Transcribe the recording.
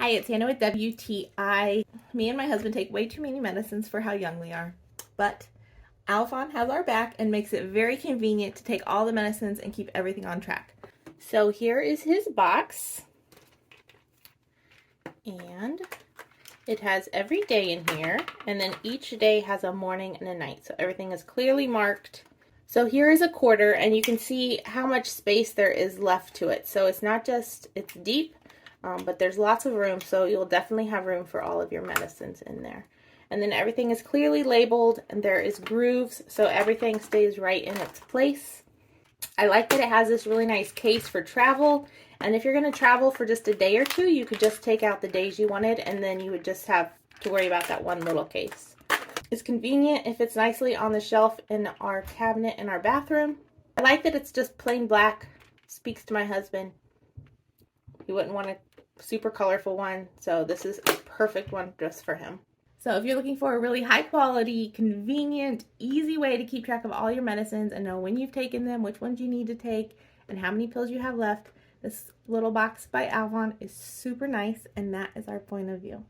Hi, it's Hannah with WTI. Me and my husband take way too many medicines for how young we are, but AUVON has our back and makes it very convenient to take all the medicines and keep everything on track. So here is his box, and it has every day in here, and then each day has a morning and a night, so everything is clearly marked. So here is a quarter, and you can see how much space there is left to it. So it's not just, it's deep, but there's lots of room, so you'll definitely have room for all of your medicines in there. And then everything is clearly labeled, and there is grooves, so everything stays right in its place. I like that it has this really nice case for travel, and if you're going to travel for just a day or two, you could just take out the days you wanted, and then you would just have to worry about that one little case. It's convenient if it's nicely on the shelf in our cabinet in our bathroom. I like that it's just plain black. Speaks to my husband. He wouldn't want a super colorful one, so this is a perfect one just for him. So if you're looking for a really high quality, convenient, easy way to keep track of all your medicines and know when you've taken them, which ones you need to take, and how many pills you have left, this little box by AUVON is super nice, and that is our point of view.